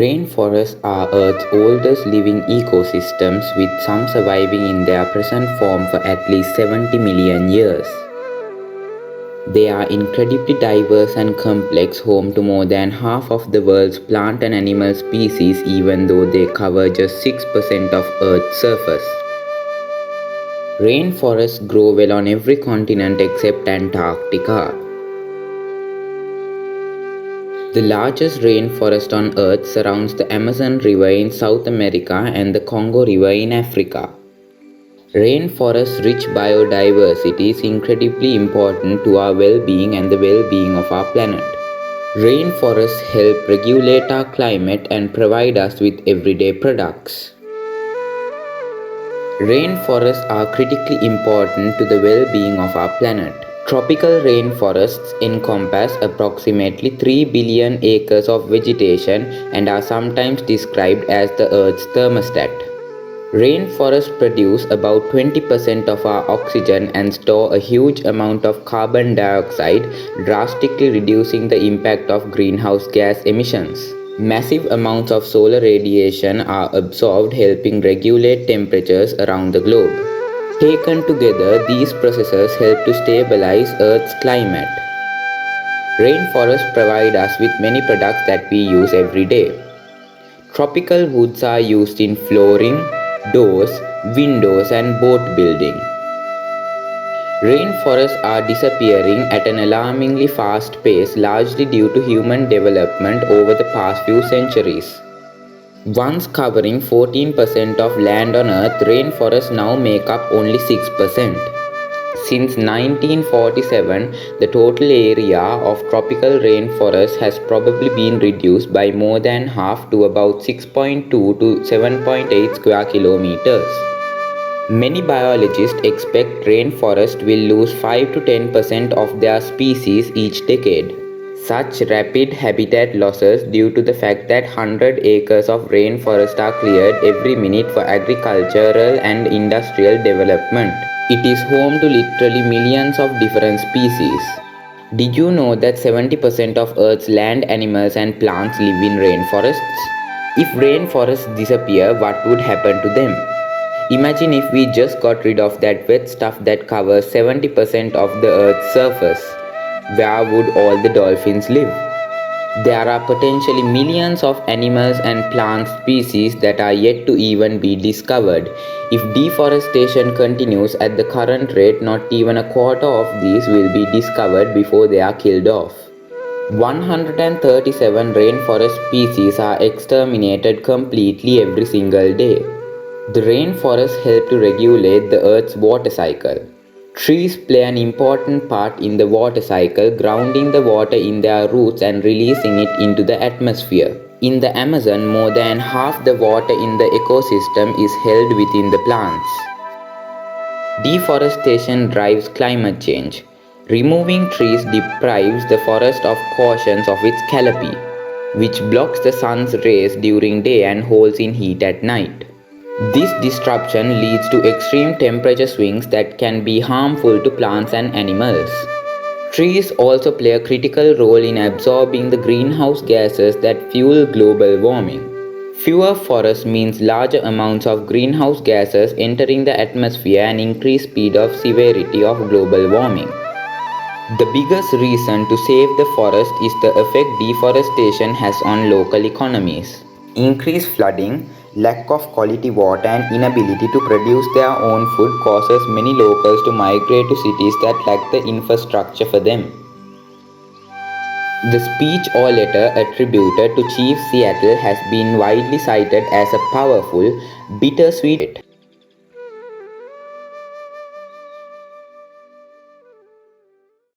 Rainforests are Earth's oldest living ecosystems, with some surviving in their present form for at least 70 million years. They are incredibly diverse and complex, home to more than half of the world's plant and animal species, even though they cover just 6% of Earth's surface. Rainforests grow well on every continent except Antarctica. The largest rainforest on Earth surrounds the Amazon River in South America and the Congo River in Africa. Rainforest's rich biodiversity is incredibly important to our well-being and the well-being of our planet. Rainforests help regulate our climate and provide us with everyday products. Rainforests are critically important to the well-being of our planet. Tropical rainforests encompass approximately 3 billion acres of vegetation and are sometimes described as the Earth's thermostat. Rainforests produce about 20% of our oxygen and store a huge amount of carbon dioxide, drastically reducing the impact of greenhouse gas emissions. Massive amounts of solar radiation are absorbed, helping regulate temperatures around the globe. Taken together, these processes help to stabilize Earth's climate. Rainforests provide us with many products that we use every day. Tropical woods are used in flooring, doors, windows, and boat building. Rainforests are disappearing at an alarmingly fast pace, largely due to human development over the past few centuries. Once covering 14% of land on Earth, rainforests now make up only 6%. Since 1947, the total area of tropical rainforests has probably been reduced by more than half to about 6.2 to 7.8 square kilometers. Many biologists expect rainforests will lose 5 to 10% of their species each decade. Such rapid habitat losses due to the fact that 100 acres of rainforest are cleared every minute for agricultural and industrial development. It is home to literally millions of different species. Did you know that 70% of Earth's land animals and plants live in rainforests? If rainforests disappear, what would happen to them? Imagine if we just got rid of that wet stuff that covers 70% of the Earth's surface. Where would all the dolphins live? There are potentially millions of animals and plant species that are yet to even be discovered. If deforestation continues at the current rate, not even a quarter of these will be discovered before they are killed off. 137 rainforest species are exterminated completely every single day. The rainforests help to regulate the Earth's water cycle. Trees play an important part in the water cycle, grounding the water in their roots and releasing it into the atmosphere. In the Amazon, more than half the water in the ecosystem is held within the plants. Deforestation drives climate change. Removing trees deprives the forest of portions of its canopy, which blocks the sun's rays during day and holds in heat at night. This disruption leads to extreme temperature swings that can be harmful to plants and animals. Trees also play a critical role in absorbing the greenhouse gases that fuel global warming. Fewer forests means larger amounts of greenhouse gases entering the atmosphere and increased speed of severity of global warming. The biggest reason to save the forest is the effect deforestation has on local economies. Increased flooding, lack of quality water, and inability to produce their own food causes many locals to migrate to cities that lack the infrastructure for them. The speech or letter attributed to Chief Seattle has been widely cited as a powerful, bittersweet.